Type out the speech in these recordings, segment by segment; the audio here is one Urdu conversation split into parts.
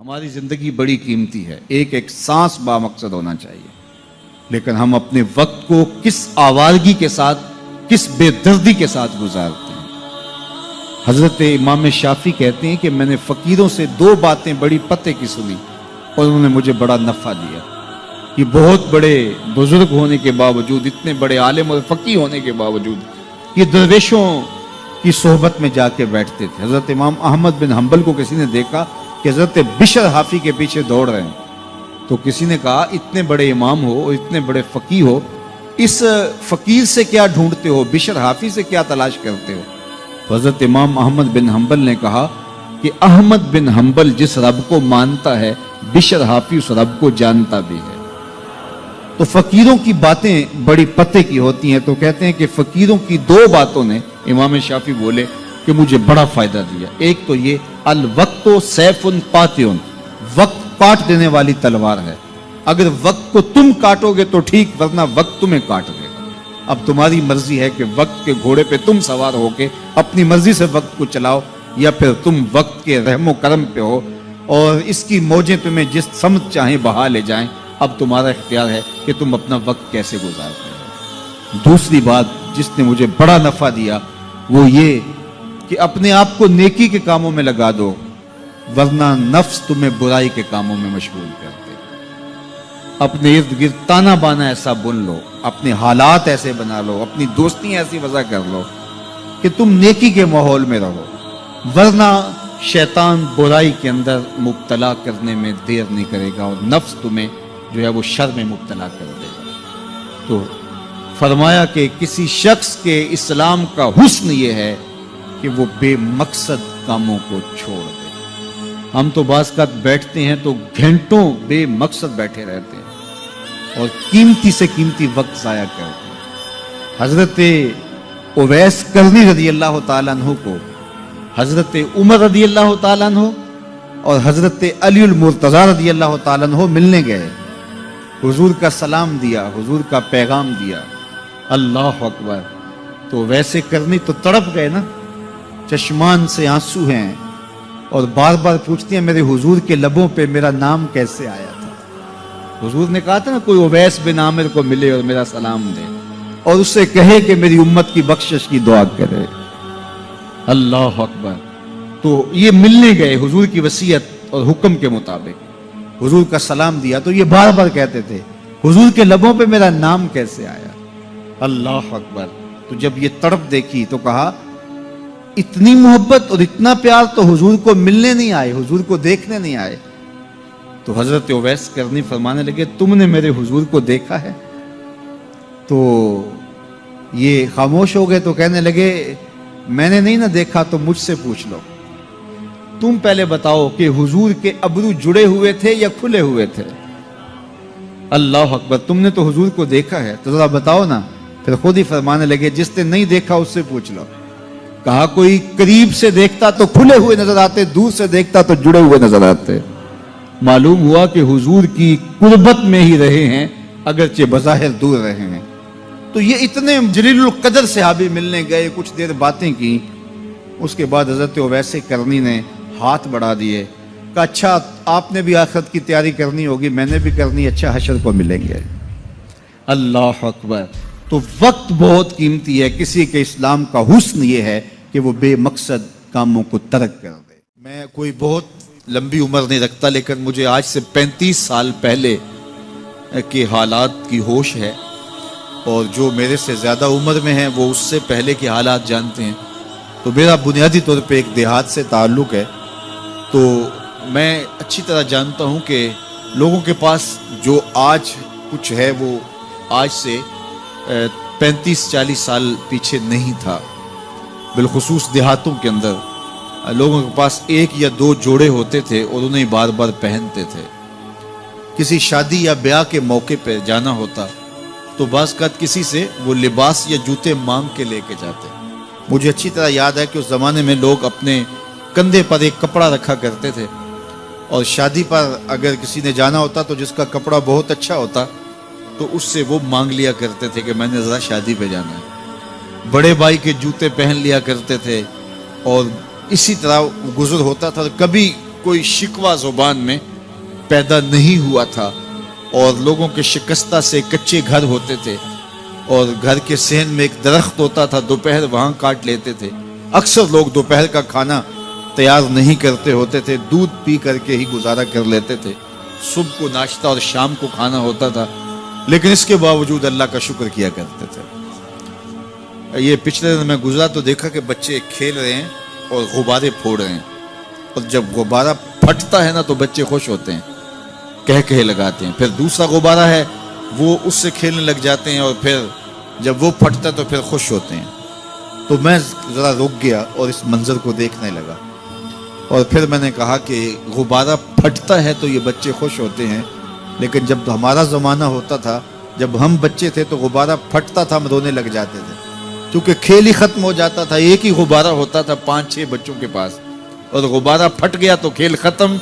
ہماری زندگی بڑی قیمتی ہے، ایک ایک سانس بامقصد ہونا چاہیے، لیکن ہم اپنے وقت کو کس آوارگی کے ساتھ، کس بے دردی کے ساتھ گزارتے ہیں۔ حضرت امام شافعی کہتے ہیں کہ میں نے فقیروں سے دو باتیں بڑی پتے کی سنی اور انہوں نے مجھے بڑا نفع دیا۔ یہ بہت بڑے بزرگ ہونے کے باوجود، اتنے بڑے عالم اور فقیہ ہونے کے باوجود یہ درویشوں کی صحبت میں جا کے بیٹھتے تھے۔ حضرت امام احمد بن حنبل کو کسی نے دیکھا کہ حضرت بشر حافی کے پیچھے دوڑ رہے ہیں، تو کسی نے کہا اتنے بڑے امام ہو اور اتنے بڑے فقیہ ہو، اس فقیر سے کیا ڈھونڈتے ہو، بشر حافی سے کیا تلاش کرتے ہو؟ تو حضرت امام احمد بن حنبل نے کہا کہ احمد بن حنبل جس رب کو مانتا ہے، بشر حافی اس رب کو جانتا بھی ہے۔ تو فقیروں کی باتیں بڑی پتے کی ہوتی ہیں، تو کہتے ہیں کہ فقیروں کی دو باتوں نے، امام شافعی بولے، کہ مجھے بڑا فائدہ دیا۔ ایک تو یہ الوقت سیف قاطع، وقت کاٹ دینے والی تلوار ہے، اگر وقت کو تم کاٹو گے تو ٹھیک، ورنہ وقت تمہیں کاٹ دے گا۔ اب تمہاری مرضی ہے کہ وقت کے گھوڑے پہ تم سوار ہو کے اپنی مرضی سے وقت کو چلاؤ، یا پھر تم وقت کے رحم و کرم پہ ہو اور اس کی موجیں تمہیں جس سمت چاہیں بہا لے جائیں۔ اب تمہارا اختیار ہے کہ تم اپنا وقت کیسے گزارتے ہو۔ دوسری بات جس نے مجھے بڑا نفع دیا وہ یہ کہ اپنے آپ کو نیکی کے کاموں میں لگا دو، ورنہ نفس تمہیں برائی کے کاموں میں مشغول کرتے۔ اپنے ارد گرد تانا بانا ایسا بن لو، اپنے حالات ایسے بنا لو، اپنی دوستی ایسی وضع کر لو کہ تم نیکی کے ماحول میں رہو، ورنہ شیطان برائی کے اندر مبتلا کرنے میں دیر نہیں کرے گا اور نفس تمہیں جو ہے وہ شر میں مبتلا کر دے گا۔ تو فرمایا کہ کسی شخص کے اسلام کا حسن یہ ہے کہ وہ بے مقصد کاموں کو چھوڑ دے۔ ہم تو بعض اوقات بیٹھتے ہیں تو گھنٹوں بے مقصد بیٹھے رہتے ہیں اور قیمتی سے قیمتی وقت ضائع کرتے ہیں۔ حضرت اویس کرنی رضی اللہ تعالیٰ عنہ کو حضرت عمر رضی اللہ تعالیٰ عنہ اور حضرت علی المرتضیٰ رضی اللہ تعالیٰ عنہ ملنے گئے، حضور کا سلام دیا، حضور کا پیغام دیا، اللہ اکبر۔ تو ویسے کرنی تو تڑپ گئے نا، چشمان سے آنسو ہیں اور بار بار پوچھتی ہیں میرے حضور کے لبوں پہ میرا نام کیسے آیا تھا۔ حضور نے کہا تھا نا کوئی اویس بن عامر کو ملے اور میرا سلام دے اور اس سے کہے کہ میری امت کی بخشش کی دعا کرے، اللہ اکبر۔ تو یہ ملنے گئے حضور کی وصیت اور حکم کے مطابق، حضور کا سلام دیا، تو یہ بار بار کہتے تھے حضور کے لبوں پہ میرا نام کیسے آیا، اللہ اکبر۔ تو جب یہ تڑپ دیکھی تو کہا اتنی محبت اور اتنا پیار تو حضور کو ملنے نہیں آئے، حضور کو دیکھنے نہیں آئے۔ تو حضرت اویس کرنی فرمانے لگے تم نے میرے حضور کو دیکھا ہے؟ تو یہ خاموش ہو گئے، تو کہنے لگے میں نے نہیں نہ دیکھا تو مجھ سے پوچھ لو، تم پہلے بتاؤ کہ حضور کے ابرو جڑے ہوئے تھے یا کھلے ہوئے تھے؟ اللہ اکبر، تم نے تو حضور کو دیکھا ہے تو ذرا بتاؤ نا۔ پھر خود ہی فرمانے لگے جس نے نہیں دیکھا اس سے پوچھ لو۔ کہا کوئی قریب سے دیکھتا تو کھلے ہوئے نظر آتے، دور سے دیکھتا تو جڑے ہوئے نظر آتے۔ معلوم ہوا کہ حضور کی قربت میں ہی رہے ہیں اگرچہ بظاہر دور رہے ہیں۔ تو یہ اتنے جلیل القدر صحابی ملنے گئے، کچھ دیر باتیں کی، اس کے بعد حضرت اویس کرنی نے ہاتھ بڑھا دیے، کہا اچھا آپ نے بھی آخرت کی تیاری کرنی ہوگی، میں نے بھی کرنی، اچھا حشر کو ملیں گے۔ اللہ اکبر۔ تو وقت بہت قیمتی ہے، کسی کے اسلام کا حسن یہ ہے کہ وہ بے مقصد کاموں کو ترک کر دے۔ میں کوئی بہت لمبی عمر نہیں رکھتا، لیکن مجھے آج سے 35 سال پہلے کے حالات کی ہوش ہے، اور جو میرے سے زیادہ عمر میں ہیں وہ اس سے پہلے کے حالات جانتے ہیں۔ تو میرا بنیادی طور پہ ایک دیہات سے تعلق ہے، تو میں اچھی طرح جانتا ہوں کہ لوگوں کے پاس جو آج کچھ ہے وہ آج سے 35-40 سال پیچھے نہیں تھا۔ بالخصوص دیہاتوں کے اندر لوگوں کے پاس ایک یا دو جوڑے ہوتے تھے اور انہیں بار بار پہنتے تھے۔ کسی شادی یا بیاہ کے موقع پہ جانا ہوتا تو بعض اوقات کسی سے وہ لباس یا جوتے مانگ کے لے کے جاتے۔ مجھے اچھی طرح یاد ہے کہ اس زمانے میں لوگ اپنے کندھے پر ایک کپڑا رکھا کرتے تھے، اور شادی پر اگر کسی نے جانا ہوتا تو جس کا کپڑا بہت اچھا ہوتا تو اس سے وہ مانگ لیا کرتے تھے کہ میں نے ذرا شادی پہ جانا ہے۔ بڑے بھائی کے جوتے پہن لیا کرتے تھے، اور اسی طرح گزر ہوتا تھا۔ کبھی کوئی شکوہ زبان میں پیدا نہیں ہوا تھا، اور لوگوں کے شکستہ سے کچے گھر ہوتے تھے، اور گھر کے صحن میں ایک درخت ہوتا تھا، دوپہر وہاں کاٹ لیتے تھے۔ اکثر لوگ دوپہر کا کھانا تیار نہیں کرتے ہوتے تھے، دودھ پی کر کے ہی گزارا کر لیتے تھے، صبح کو ناشتہ اور شام کو کھانا ہوتا تھا، لیکن اس کے باوجود اللہ کا شکر کیا کرتے تھے۔ یہ پچھلے دن میں گزرا تو دیکھا کہ بچے کھیل رہے ہیں اور غبارے پھوڑ رہے ہیں، اور جب غبارہ پھٹتا ہے نا تو بچے خوش ہوتے ہیں، کہہ لگاتے ہیں۔ پھر دوسرا غبارہ ہے، وہ اس سے کھیلنے لگ جاتے ہیں، اور پھر جب وہ پھٹتا ہے تو پھر خوش ہوتے ہیں۔ تو میں ذرا رک گیا اور اس منظر کو دیکھنے لگا، اور پھر میں نے کہا کہ غبارہ پھٹتا ہے تو یہ بچے خوش ہوتے ہیں، لیکن جب ہمارا زمانہ ہوتا تھا، جب ہم بچے تھے تو غبارہ پھٹتا تھا، ہم رونے لگ جاتے تھے، کیونکہ کھیل ہی ختم ہو جاتا تھا۔ ایک ہی غبارہ ہوتا تھا 5-6 بچوں کے پاس، اور غبارہ پھٹ گیا تو کھیل ختم،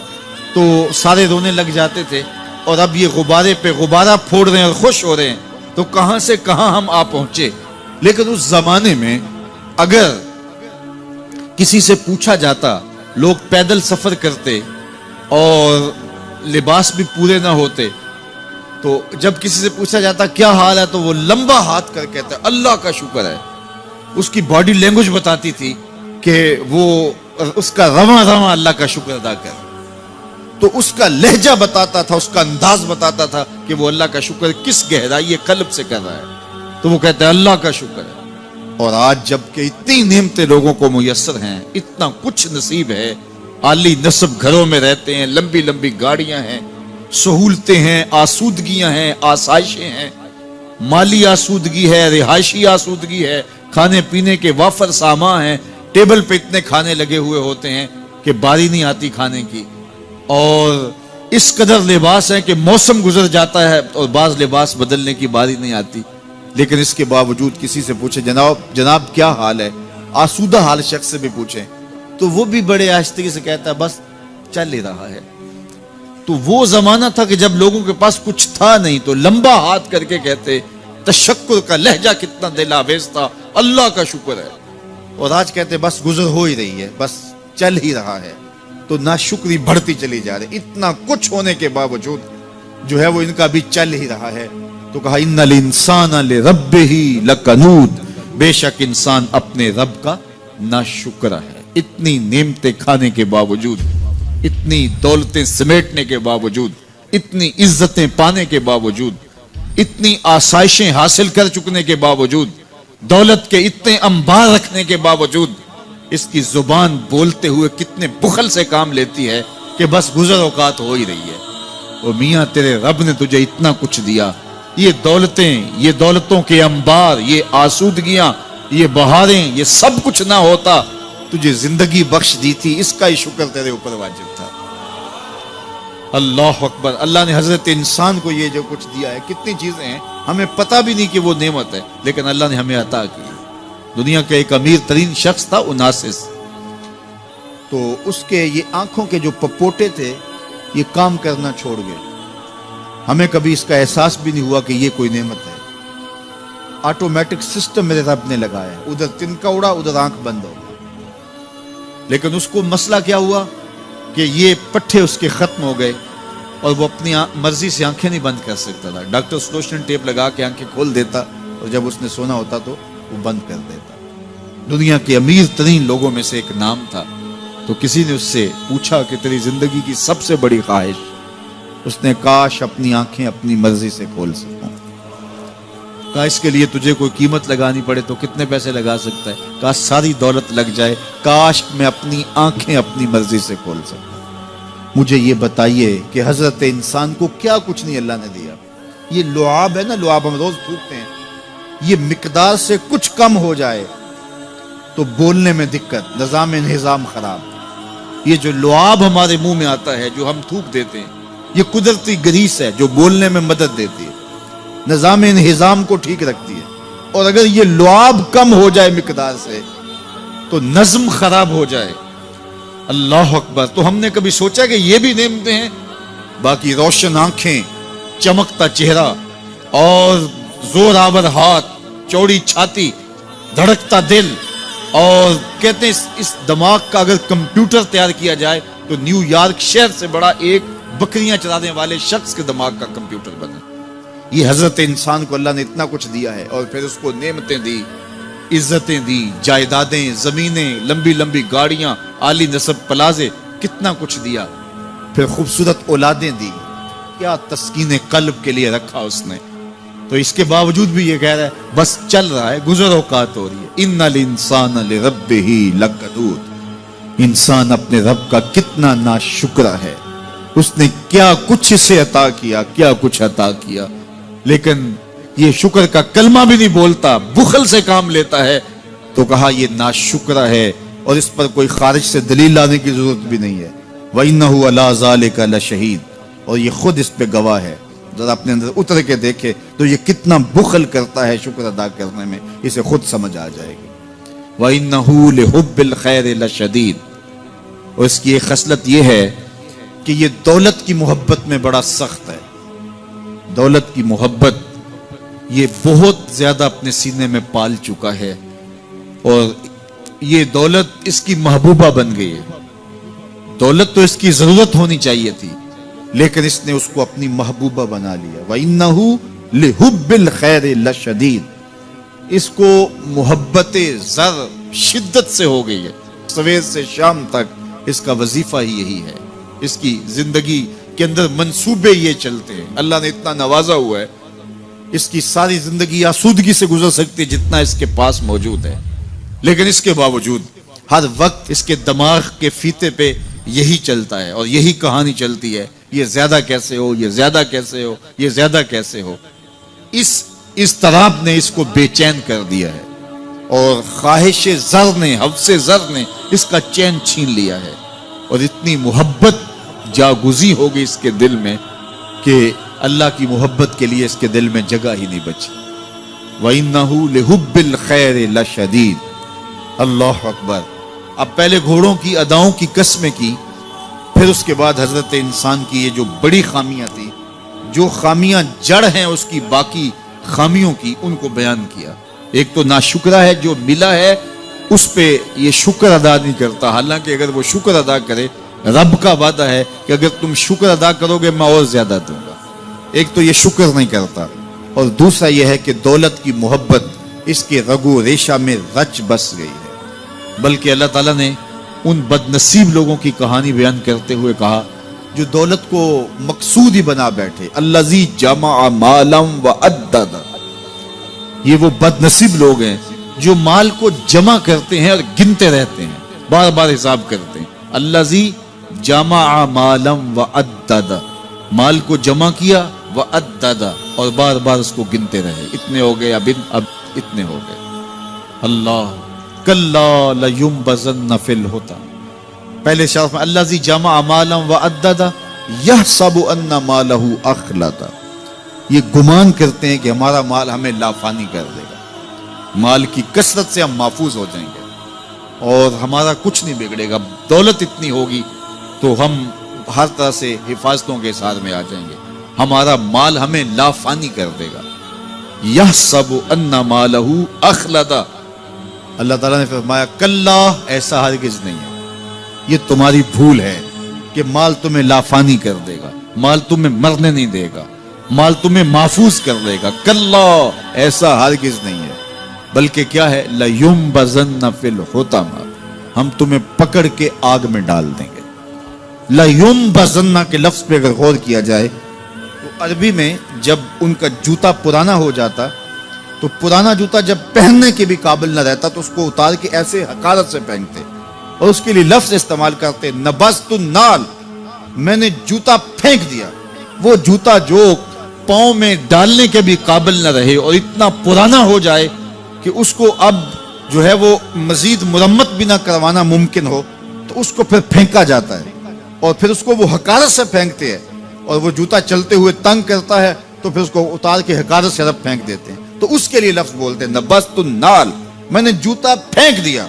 تو سارے رونے لگ جاتے تھے۔ اور اب یہ غبارے پہ غبارہ پھوڑ رہے ہیں اور خوش ہو رہے ہیں، تو کہاں سے کہاں ہم آ پہنچے۔ لیکن اس زمانے میں اگر کسی سے پوچھا جاتا، لوگ پیدل سفر کرتے اور لباس بھی پورے نہ ہوتے، تو جب کسی سے پوچھا جاتا کیا حال ہے تو وہ لمبا ہاتھ کر کہتا ہے اللہ کا شکر ہے۔ اس کی باڈی لینگویج بتاتی تھی کہ وہ اس کا رواں رواں اللہ کا شکر ادا کر، تو اس کا لہجہ بتاتا تھا، اس کا انداز بتاتا تھا کہ وہ اللہ کا شکر کس گہرائی قلب سے کر رہا ہے، تو وہ کہتا ہے اللہ کا شکر ہے۔ اور آج جب کہ اتنی نعمتیں لوگوں کو میسر ہیں، اتنا کچھ نصیب ہے، عالی نصب گھروں میں رہتے ہیں، لمبی لمبی گاڑیاں ہیں، سہولتیں ہیں، آسودگیاں ہیں، آسائشیں ہیں، مالی آسودگی ہے، رہائشی آسودگی ہے، کھانے پینے کے وافر سامان ہیں، ٹیبل پہ اتنے کھانے لگے ہوئے ہوتے ہیں کہ باری نہیں آتی کھانے کی، اور اس قدر لباس ہے کہ موسم گزر جاتا ہے اور بعض لباس بدلنے کی باری نہیں آتی۔ لیکن اس کے باوجود کسی سے پوچھے جناب کیا حال ہے، آسودہ حال شخص سے بھی پوچھیں تو وہ بھی بڑے آہستگی سے کہتا ہے بس چل ہی رہا ہے۔ تو وہ زمانہ تھا کہ جب لوگوں کے پاس کچھ تھا نہیں تو لمبا ہاتھ کر کے کہتے، تشکر کا لہجہ کتنا دل آویز تھا، اللہ کا شکر ہے۔ اور آج کہتے بس گزر ہو ہی رہی ہے، بس چل ہی رہا ہے، تو ناشکری بڑھتی چلی جا رہی، اتنا کچھ ہونے کے باوجود جو ہے وہ ان کا بھی چل ہی رہا ہے۔ تو کہا ان الانسان لربہ لکنود، بے شک انسان اپنے رب کا ناشکر ہے۔ اتنی نعمتیں کھانے کے باوجود، اتنی دولتیں سمیٹنے کے باوجود، اتنی عزتیں پانے کے باوجود، اتنی آسائشیں حاصل کر چکنے کے باوجود، دولت کے اتنے انبار رکھنے کے باوجود، اس کی زبان بولتے ہوئے کتنے بخل سے کام لیتی ہے کہ بس گزر اوقات ہو ہی رہی ہے۔ اور میاں تیرے رب نے تجھے اتنا کچھ دیا، یہ دولتیں، یہ دولتوں کے انبار، یہ آسودگیاں، یہ بہاریں، یہ سب کچھ نہ ہوتا، تجھے زندگی بخش دی تھی، اس کا ہی شکر تیرے اوپر واجب تھا۔ اللہ اکبر۔ اللہ نے حضرت انسان کو یہ جو کچھ دیا ہے، کتنی چیزیں ہیں ہمیں پتہ بھی نہیں کہ وہ نعمت ہے، لیکن اللہ نے ہمیں عطا کی۔ دنیا کا ایک امیر ترین شخص تھا اناسس، تو اس کے یہ آنکھوں کے جو پپوٹے تھے یہ کام کرنا چھوڑ گئے، ہمیں کبھی اس کا احساس بھی نہیں ہوا کہ یہ کوئی نعمت ہے۔ آٹومیٹک سسٹم میرے رب نے لگایا، ادھر تنکا اڑا ادھر آنکھ بند ہو گئی، لیکن اس کو مسئلہ کیا ہوا کہ یہ پٹھے اس کے ختم ہو گئے اور وہ اپنی مرضی سے آنکھیں نہیں بند کر سکتا تھا۔ ڈاکٹر سلوشن ٹیپ لگا کے آنکھیں کھول دیتا اور جب اس نے سونا ہوتا تو وہ بند کر دیتا۔ دنیا کے امیر ترین لوگوں میں سے ایک نام تھا، تو کسی نے اس سے پوچھا کہ تیری زندگی کی سب سے بڑی خواہش؟ اس نے کاش اپنی آنکھیں اپنی مرضی سے کھول سکوں۔ کہا اس کے لیے تجھے کوئی قیمت لگانی پڑے تو کتنے پیسے لگا سکتا ہے؟ کہا ساری دولت لگ جائے، کاش میں اپنی آنکھیں اپنی مرضی سے کھول سکوں۔ مجھے یہ بتائیے کہ حضرت انسان کو کیا کچھ نہیں اللہ نے دیا۔ یہ لعاب ہے نا، لعاب ہم روز پھونکتے ہیں، یہ مقدار سے کچھ کم ہو جائے تو بولنے میں دقت، نظام انہضام خراب۔ یہ جو لعاب ہمارے منہ میں آتا ہے، جو ہم تھوک دیتے ہیں، یہ قدرتی گریس ہے جو بولنے میں مدد دیتی ہے، نظام انہضام کو ٹھیک رکھتی ہے۔ اور اگر یہ لعاب کم ہو جائے مقدار سے تو نظم خراب ہو جائے۔ اللہ اکبر۔ تو ہم نے کبھی سوچا کہ یہ بھی نعمتیں ہیں؟ باقی روشن آنکھیں، چمکتا چہرہ اور زور آور ہاتھ، چوڑی چھاتی، دھڑکتا دل، اور کہتے ہیں اس دماغ کا اگر کمپیوٹر تیار کیا جائے تو نیو یارک شہر سے بڑا ایک بکریاں چلانے والے شخص کے دماغ کا کمپیوٹر بنا۔ یہ حضرت انسان کو اللہ نے اتنا کچھ دیا ہے، اور پھر اس کو نعمتیں دی، عزتیں دی، جائیدادیں، زمینیں، لمبی لمبی گاڑیاں، عالی نسب پلازے، کتنا کچھ دیا، پھر خوبصورت اولادیں دی، کیا تسکین قلب کے لیے رکھا اس نے۔ تو اس کے باوجود بھی یہ کہہ رہا ہے بس چل رہا ہے، گزر اوقات ہو رہی ہے۔ ان الانسان لربہ لکنود، انسان اپنے رب کا کتنا ناشکرا ہے، اس نے کیا کچھ اسے عطا کیا، کیا کچھ عطا کیا، لیکن یہ شکر کا کلمہ بھی نہیں بولتا، بخل سے کام لیتا ہے، تو کہا یہ ناشکرا ہے، اور اس پر کوئی خارج سے دلیل لانے کی ضرورت بھی نہیں ہے۔ وَإِنَّهُ عَلَىٰ ذَلِكَ لَشَهِيدٌ، اور یہ خود اس پہ گواہ ہے۔ ذرا اپنے اندر اتر کے دیکھے تو یہ کتنا بخل کرتا ہے شکر ادا کرنے میں، اسے خود سمجھ آ جائے گی۔ وَإِنَّهُ لِحُبِّ الْخَيْرِ لَشَدِيدٌ، اور اس کی ایک خصلت یہ ہے کہ یہ دولت کی محبت میں بڑا سخت ہے۔ دولت کی محبت یہ بہت زیادہ اپنے سینے میں پال چکا ہے، اور یہ دولت اس کی محبوبہ بن گئی ہے۔ دولت تو اس کی ضرورت ہونی چاہیے تھی، لیکن اس نے اس کو اپنی محبوبہ بنا لیا۔ وَإِنَّهُ لِحُبِّ الْخَيْرِ لَشَدِيدٌ، اس کو محبت زر شدت سے ہو گئی ہے، صبح سے شام تک اس کا وظیفہ ہی یہی ہے، اس کی زندگی کے اندر منصوبے یہ چلتے ہیں۔ اللہ نے اتنا نوازا ہوا ہے، اس کی ساری زندگی آسودگی سے گزر سکتی جتنا اس کے پاس موجود ہے، لیکن اس کے باوجود ہر وقت اس کے دماغ کے فیتے پہ یہی چلتا ہے، اور یہی کہانی چلتی ہے، یہ زیادہ کیسے ہو، یہ زیادہ کیسے ہو، یہ زیادہ کیسے ہو۔ اس اضطراب نے اس کو بے چین کر دیا ہے، اور خواہش زر نے، حوث زر نے اس کا چین چھین لیا ہے، اور اتنی محبت جاگزی ہو گئی اس کے دل میں کہ اللہ کی محبت کے لیے اس کے دل میں جگہ ہی نہیں بچی۔ وَإِنَّهُ لِحُبِّ الْخَيْرِ لَشَدِيدٌ، اللہ اکبر۔ اب پہلے گھوڑوں کی اداؤں کی قسمیں کی، پھر اس کے بعد حضرت انسان کی یہ جو بڑی خامیاں تھی، جو خامیاں جڑ ہیں اس کی باقی خامیوں کی، ان کو بیان کیا۔ ایک تو ناشکرا ہے، جو ملا ہے اس پہ یہ شکر ادا نہیں کرتا، حالانکہ اگر وہ شکر ادا کرے، رب کا وعدہ ہے کہ اگر تم شکر ادا کرو گے میں اور زیادہ دوں گا۔ ایک تو یہ شکر نہیں کرتا، اور دوسرا یہ ہے کہ دولت کی محبت اس کے رگ و ریشہ میں رچ بس گئی ہے۔ بلکہ اللہ تعالیٰ نے ان بد نصیب لوگوں کی کہانی بیان کرتے ہوئے کہا جو دولت کو مقصود ہی بنا بیٹھے، الذی جمع مالا وعدد، یہ وہ بد نصیب لوگ ہیں جو مال کو جمع کرتے ہیں اور گنتے رہتے ہیں، بار بار حساب کرتے ہیں۔ الذی جمع مالا وعدد، مال کو جمع کیا، وعدد، اور بار بار اس کو گنتے رہے، اتنے ہو گئے، اب اتنے ہو گئے۔ اللہ کلا لینبذن فی الحطام، پہلے شرف میں الذی جمع مالا وعدد یحسب ان مالہ اخلد، یہ گمان کرتے ہیں کہ ہمارا مال ہمیں لافانی کر دے گا، مال کی کثرت سے ہم محفوظ ہو جائیں گے اور ہمارا کچھ نہیں بگڑے گا، دولت اتنی ہوگی تو ہم ہر طرح سے حفاظتوں کے ساتھ میں آ جائیں گے، ہمارا مال ہمیں لافانی کر دے گا۔ یحسب ان مالہ اخلد، اللہ تعالیٰ نے فرمایا کلا، ایسا ہرگز نہیں ہے، یہ تمہاری بھول ہے کہ مال تمہیں لافانی کر دے گا، مال تمہیں مرنے نہیں دے گا، مال تمہیں محفوظ کر دے گا، کلا، ایسا ہرگز نہیں ہے، بلکہ کیا ہے، لَيُنبَذَنَّ فِي الْحُطَمَةِ، ہم تمہیں پکڑ کے آگ میں ڈال دیں گے۔ لَيُنبَذَنَّ کے لفظ پہ اگر غور کیا جائے تو عربی میں جب ان کا جوتا پرانا ہو جاتا تو پرانا جوتا جب پہننے کے بھی قابل نہ رہتا تو اس کو اتار کے ایسے حقارت سے پہنتے، اور اس کے لیے لفظ استعمال کرتے نبذت النال، میں نے جوتا پھینک دیا، وہ جوتا جو پاؤں میں ڈالنے کے بھی قابل نہ رہے اور اتنا پرانا ہو جائے کہ اس کو اب جو ہے وہ مزید مرمت بھی نہ کروانا ممکن ہو، تو اس کو پھر پھینکا جاتا ہے، اور پھر اس کو وہ حقارت سے پھینکتے ہیں، اور وہ جوتا چلتے ہوئے تنگ کرتا ہے تو پھر اس کو اتار کے حقارت سے رب پھینک دیتے ہیں، تو اس کے لیے لفظ بولتے ہیں نبذت النال، میں نے جوتا پھینک دیا،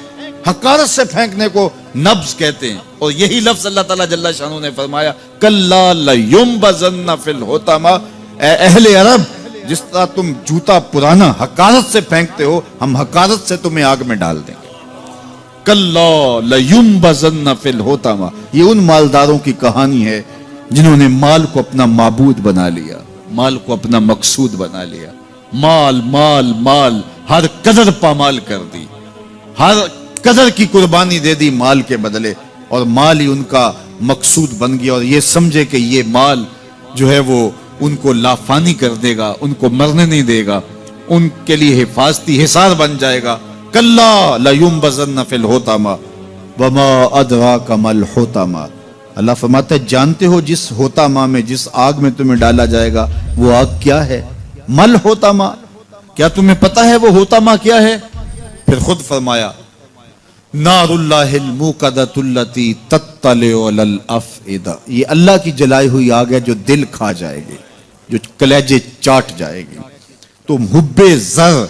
حقارت سے پھینکنے کو نبض کہتے ہیں، اور یہی لفظ اللہ تعالیٰ جل شانہ نے فرمایا کلا لینبذن فی الحطمہ، اے اہل عرب، جس طرح تم جوتا پرانا حقارت سے پھینکتے ہو، ہم حقارت سے تمہیں آگ میں ڈال دیں گے۔ کلا لیمبذن فی الحطمہ. یہ ان مالداروں کی کہانی ہے جنہوں نے مال کو اپنا معبود بنا لیا، مال کو اپنا مقصود بنا لیا. مال مال مال، ہر قدر پامال کر دی، ہر قدر کی قربانی دے دی مال کے بدلے، اور مال ہی ان کا مقصود بن گیا. اور یہ سمجھے کہ یہ مال جو ہے وہ ان کو لافانی کر دے گا، ان کو مرنے نہیں دے گا، ان کے لیے حفاظتی حصار بن جائے گا. کلا لیمبذن فی الحطمہ وما ادراک ما الحطمہ. اللہ فرماتا ہے جانتے ہو جس حطمہ میں، جس آگ میں تمہیں ڈالا جائے گا وہ آگ کیا ہے؟ مل حطمہ، کیا تمہیں پتا ہے وہ حطمہ کیا ہے؟ پھر خود فرمایا نار اللہ الموقدۃ التی تطلع علی الافئدہ. یہ اللہ کی جلائی ہوئی آگ ہے جو دل کھا جائے گی، جو کلیجے چاٹ جائے گی. تو حب زر،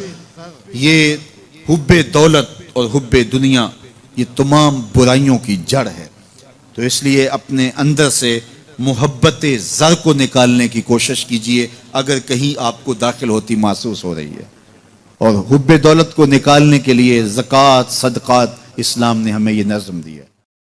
یہ حب دولت اور حب دنیا، یہ تمام برائیوں کی جڑ ہے. تو اس لیے اپنے اندر سے محبت زر کو نکالنے کی کوشش کیجئے اگر کہیں آپ کو داخل ہوتی محسوس ہو رہی ہے. اور حب دولت کو نکالنے کے لیے زکوٰۃ، صدقات، اسلام نے ہمیں یہ نظم دی ہے.